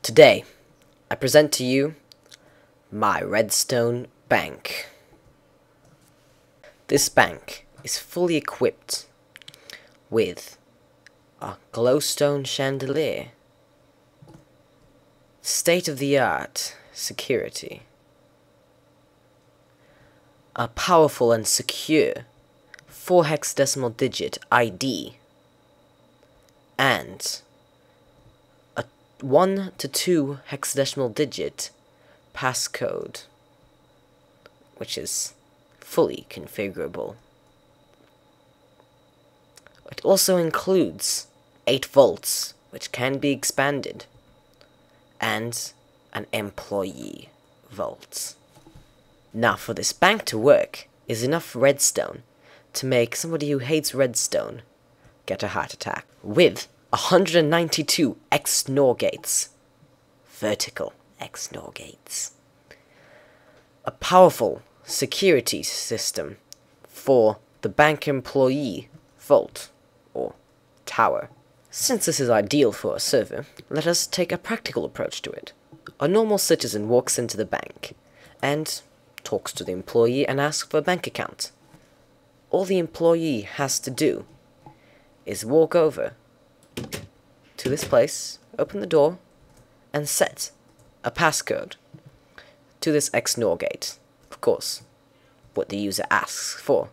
Today, I present to you my Redstone bank. This bank is fully equipped with a glowstone chandelier, state-of-the-art security, a powerful and secure 4 hexadecimal digit ID, and a 1 to 2 hexadecimal digit passcode, which is fully configurable. It also includes 8 volts, which can be expanded, and an employee vault. Now, for this bank to work, is enough redstone to make somebody who hates redstone get a heart attack. With 192 XNOR gates, vertical XNOR gates, a powerful security system for the bank employee vault or tower. Since this is ideal for a server, let us take a practical approach to it. A normal citizen walks into the bank and talks to the employee and asks for a bank account. All the employee has to do is walk over to this place, open the door, and set a passcode to this XNOR gate. Of course, what the user asks for,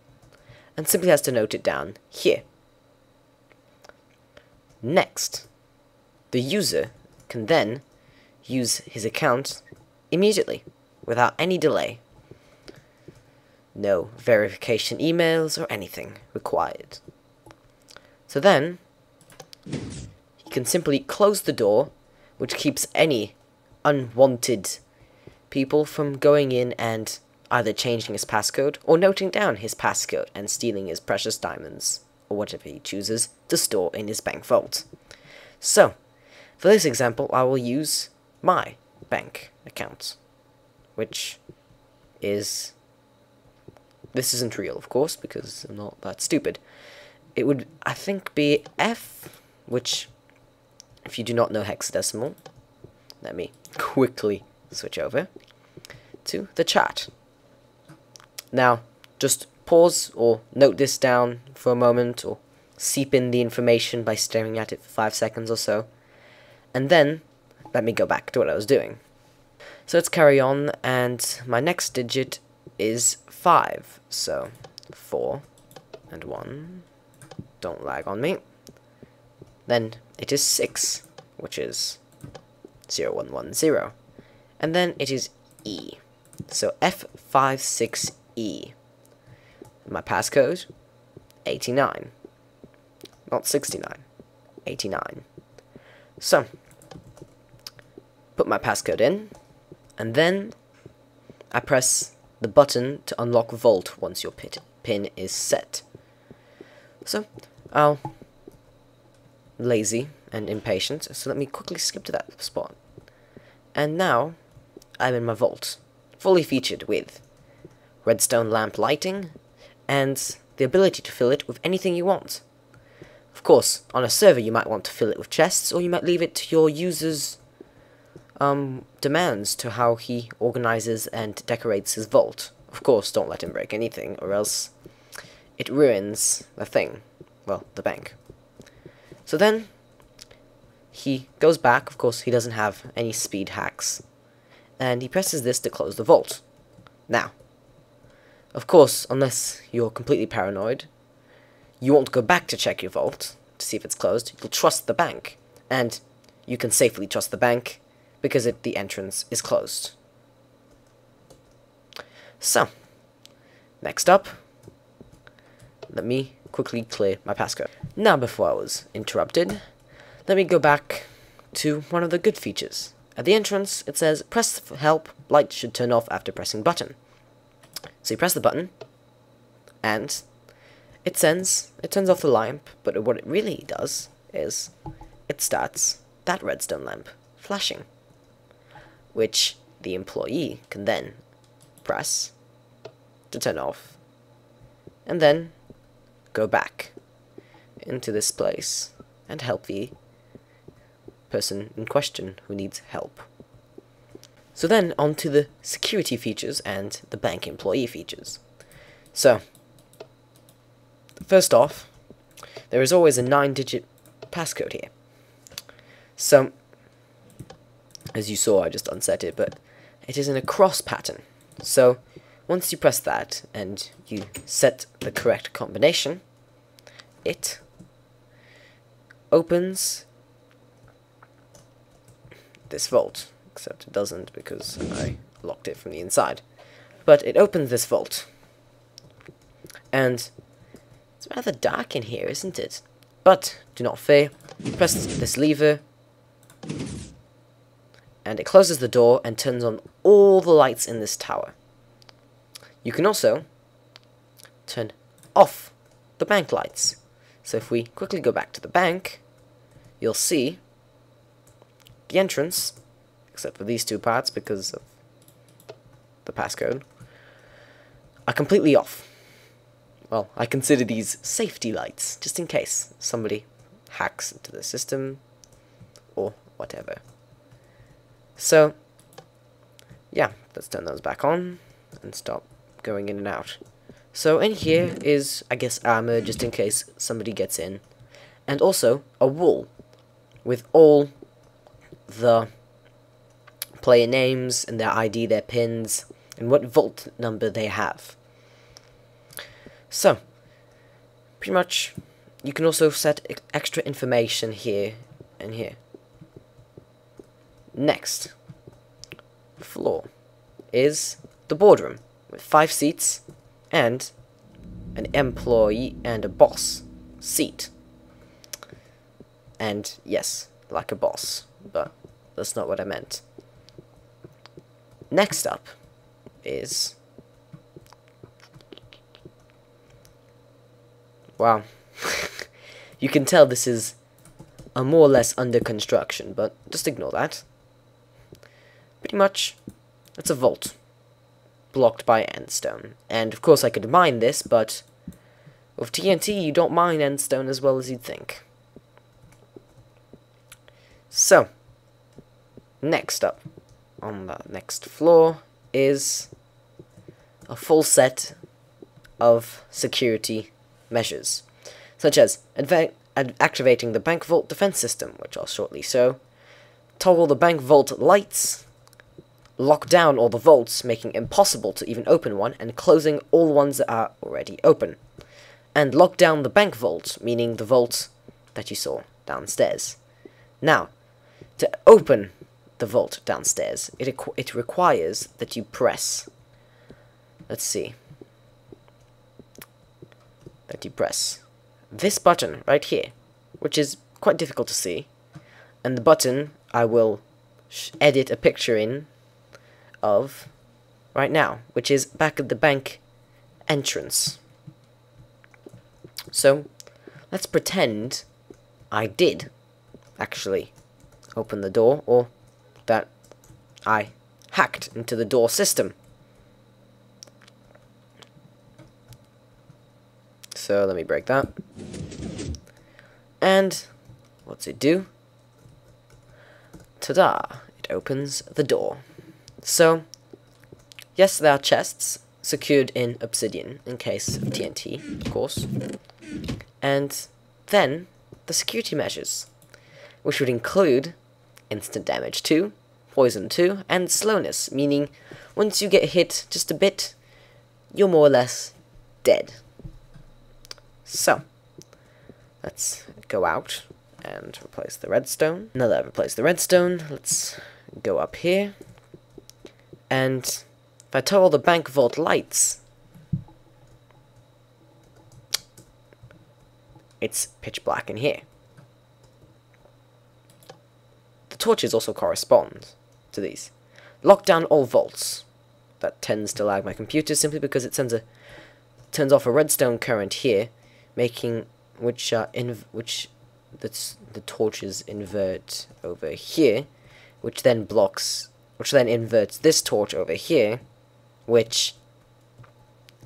and simply has to note it down here. Next, the user can then use his account immediately, without any delay. No verification emails or anything required. So then, he can simply close the door, which keeps any unwanted people from going in and either changing his passcode or noting down his passcode and stealing his precious diamonds, or whatever he chooses to store in his bank vault. So, for this example, I will use my bank account, which is... This isn't real, of course, because I'm not that stupid. It would, I think, be F, which, if you do not know hexadecimal, let me quickly switch over to the chat. Now, just pause or note this down for a moment, or seep in the information by staring at it for 5 seconds or so, and then let me go back to what I was doing. So let's carry on, and my next digit is 5, so 4 and 1, don't lag on me. Then it is 6, which is 0110, and then it is E, so F56E. My passcode, 89, not 69, 89. So, put my passcode in, and then I press the button to unlock Vault once your pin is set. So, I'll lazy and impatient, so let me quickly skip to that spot. And now, I'm in my vault, fully featured with redstone lamp lighting, and the ability to fill it with anything you want. Of course, on a server you might want to fill it with chests, or you might leave it to your user's demands to how he organizes and decorates his vault. Of course, don't let him break anything, or else it ruins the thing. Well, the bank. So then, he goes back. Of course, he doesn't have any speed hacks, and he presses this to close the vault. Now, of course, unless you're completely paranoid, you won't go back to check your vault to see if it's closed. You'll trust the bank, and you can safely trust the bank because the entrance is closed. So, next up, let me quickly clear my passcode. Now, before I was interrupted, let me go back to one of the good features. At the entrance, it says, press for help, light should turn off after pressing button. So you press the button, and it turns off the lamp, but what it really does is, it starts that redstone lamp flashing, which the employee can then press to turn off, and then go back into this place and help the person in question who needs help. So then on to the security features and the bank employee features. So, first off, there is always a 9-digit passcode here. So, as you saw, I just unset it, but it is in a cross pattern. So, once you press that and you set the correct combination, it opens this vault, except it doesn't because I locked it from the inside. But it opens this vault, and it's rather dark in here, isn't it? But do not fear, press this lever, and it closes the door and turns on all the lights in this tower. You can also turn off the bank lights. So if we quickly go back to the bank, you'll see the entrance, except for these two parts because of the passcode, are completely off. Well, I consider these safety lights, just in case somebody hacks into the system or whatever. So, yeah, let's turn those back on and stop going in and out. So in here is, I guess, armor, just in case somebody gets in. And also a wall with all the player names and their ID, their pins, and what vault number they have. So, pretty much, you can also set extra information here and here. Next floor is the boardroom with 5 seats and an employee and a boss seat. And yes, like a boss, but that's not what I meant. Next up is... wow. You can tell this is a more or less under construction, but just ignore that. Pretty much, it's a vault, blocked by endstone. And of course I could mine this, but with TNT you don't mine endstone as well as you'd think. So, next up, on the next floor, is a full set of security measures, such as activating the bank vault defense system, which I'll shortly show, toggle the bank vault lights, lock down all the vaults, making it impossible to even open one, and closing all ones that are already open, and lock down the bank vault, meaning the vault that you saw downstairs. Now, to open the vault downstairs, it requires that you press, let's see, that you press this button right here, which is quite difficult to see, and the button I will edit a picture in of right now, which is back at the bank entrance. So let's pretend I did actually open the door, or that I hacked into the door system. So let me break that. And what's it do? Ta-da! It opens the door. So, yes, there are chests secured in obsidian in case of TNT, of course. And then the security measures, which would include instant damage 2, poison 2, and slowness, meaning once you get hit just a bit, you're more or less dead. So, let's go out and replace the redstone. Now that I've replaced the redstone, let's go up here. And if I toggle the bank vault lights, it's pitch black in here. The torches also correspond to these. Lock down all vaults. That tends to lag my computer simply because it turns off a redstone current here, making the torches invert over here, which then inverts this torch over here, which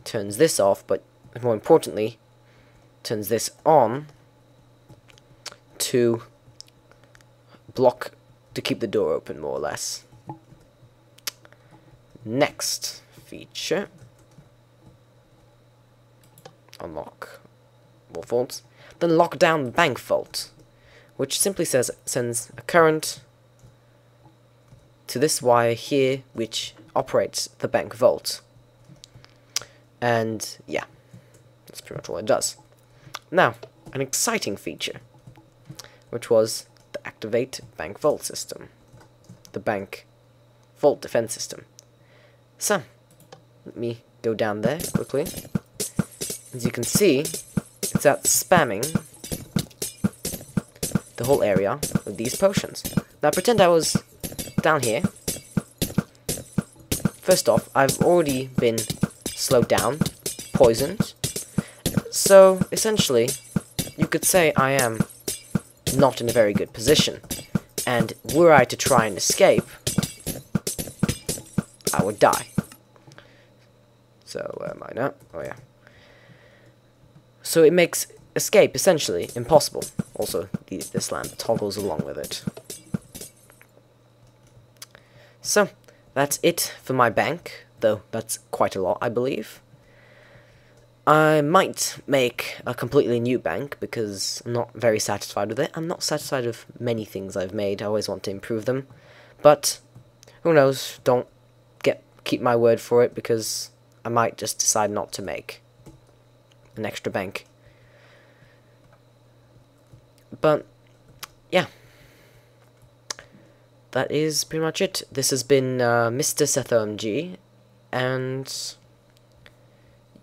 turns this off, but more importantly, turns this on to block to keep the door open, more or less. Next feature. Unlock more vaults. Then lock down the bank vault, which simply sends a current to this wire here, which operates the bank vault. And yeah, that's pretty much all it does. Now, an exciting feature, which was the activate bank vault system, the bank vault defense system. So, let me go down there quickly. As you can see, it's out spamming the whole area with these potions. Now, pretend I was down here. First off, I've already been slowed down, poisoned. So, essentially, you could say I am not in a very good position. And were I to try and escape, I would die. So, where am I now? Oh, yeah. So it makes escape, essentially, impossible. Also, this lamp toggles along with it. So, that's it for my bank, though that's quite a lot, I believe. I might make a completely new bank, because I'm not very satisfied with it. I'm not satisfied with many things I've made. I always want to improve them. But, who knows, don't keep my word for it, because I might just decide not to make an extra bank. But, yeah. That is pretty much it. This has been MrSethOMG, and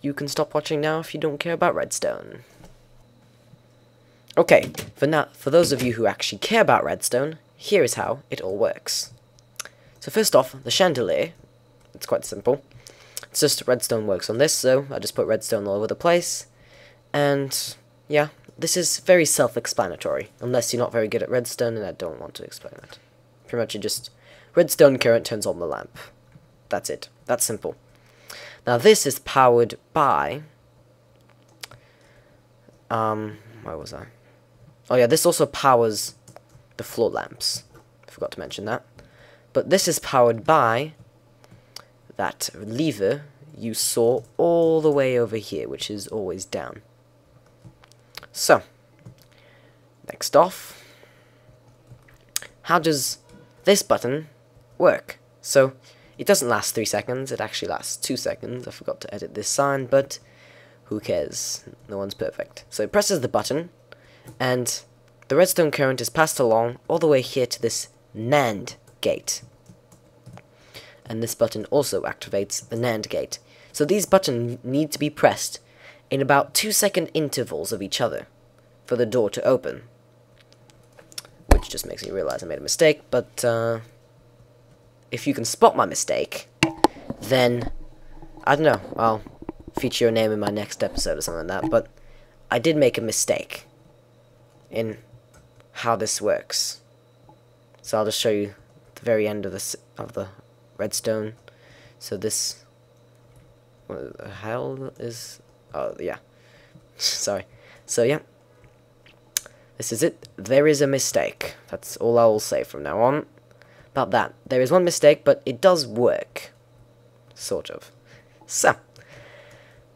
you can stop watching now if you don't care about Redstone. Okay, for those of you who actually care about Redstone, here is how it all works. So first off, the chandelier, it's quite simple. It's just redstone works on this, so I just put redstone all over the place. And, yeah, this is very self-explanatory, unless you're not very good at redstone, and I don't want to explain it. Pretty much it just, redstone current turns on the lamp. That's it. That's simple. Now this is powered by, where was I? Oh yeah, this also powers the floor lamps. I forgot to mention that. But this is powered by that lever you saw all the way over here, which is always down. So, next off, how does this button work? So, it doesn't last 3 seconds, it actually lasts 2 seconds. I forgot to edit this sign, but who cares? No one's perfect. So it presses the button, and the redstone current is passed along all the way here to this NAND gate. And this button also activates the NAND gate. So these buttons need to be pressed in about 2-second intervals of each other for the door to open. Which just makes me realize I made a mistake, but if you can spot my mistake, then, I don't know, I'll feature your name in my next episode or something like that, but I did make a mistake in how this works. So I'll just show you the very end of the redstone. So this, what the hell is, oh yeah, sorry. So yeah, this is it. There is a mistake. That's all I will say from now on about that. There is one mistake, but it does work. Sort of. So,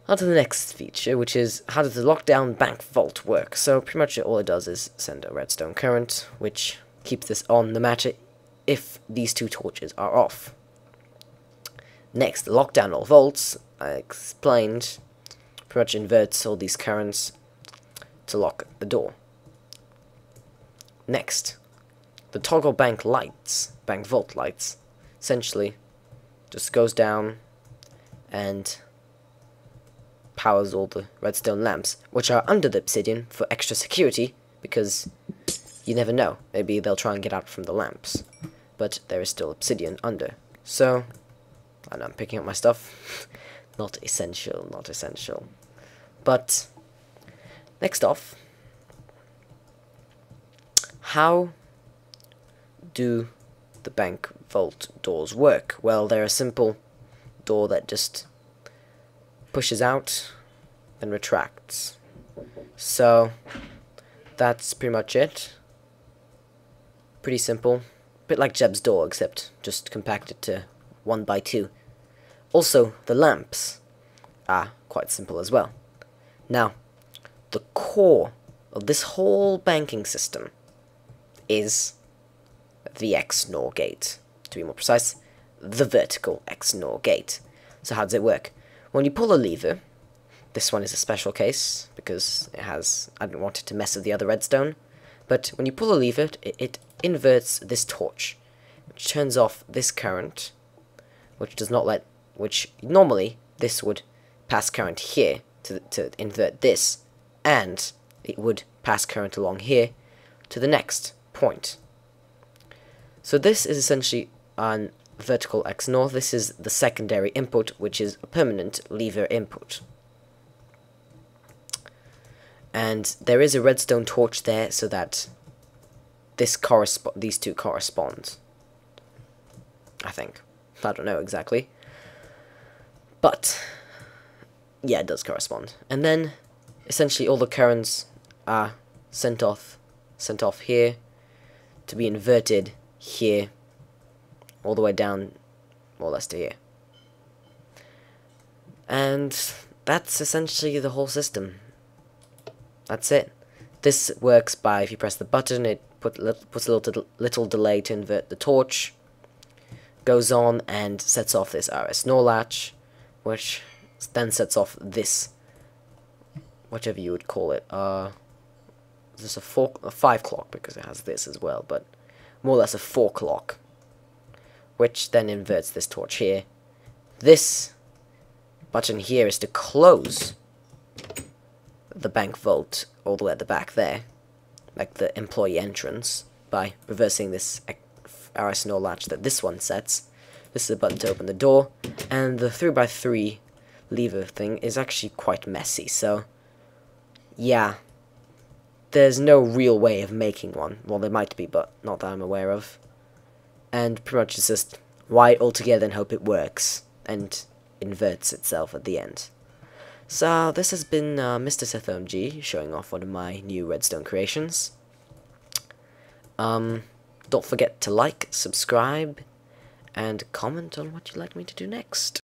on to the next feature, which is how does the lockdown bank vault work? So, pretty much all it does is send a redstone current, which keeps this on no matter if these two torches are off. Next, lockdown all vaults, I explained, pretty much inverts all these currents to lock the door. Next, the toggle bank vault lights, essentially just goes down and powers all the redstone lamps, which are under the obsidian for extra security, because you never know, maybe they'll try and get out from the lamps, but there is still obsidian under. So, I know I'm picking up my stuff, not essential, not essential. But, next off, how do the bank vault doors work? Well, they're a simple door that just pushes out and retracts. So, that's pretty much it. pretty simple. A bit like Jeb's door, except just compacted to 1 by 2. Also, the lamps are quite simple as well. Now, the core of this whole banking system is the XNOR gate. To be more precise, the vertical XNOR gate. So how does it work? When you pull a lever, this one is a special case because it has, I didn't want it to mess with the other redstone, but when you pull a lever, it inverts this torch, which turns off this current, which does not let, which normally this would pass current here to invert this, and it would pass current along here to the next point. So this is essentially an vertical XNOR. This is the secondary input, which is a permanent lever input. And there is a redstone torch there so that these two correspond. I think. I don't know exactly. But yeah, it does correspond. And then essentially all the currents are sent off here to be inverted here all the way down more or less to here. And that's essentially the whole system. That's it. This works by, if you press the button, it puts a little delay to invert the torch, goes on and sets off this RS-NOR latch, which then sets off this, whatever you would call it. Is this a 5 clock, because it has this as well, but more or less a 4 clock, which then inverts this torch here. This button here is to close the bank vault all the way at the back there, like the employee entrance, by reversing this RS-NOR latch that this one sets. This is a button to open the door, and the 3x3 lever thing is actually quite messy, so yeah, there's no real way of making one. Well, there might be, but not that I'm aware of. And pretty much it's just wire it all together and hope it works, and inverts itself at the end. So this has been MrSethOMG showing off one of my new redstone creations. Don't forget to like, subscribe, and comment on what you'd like me to do next.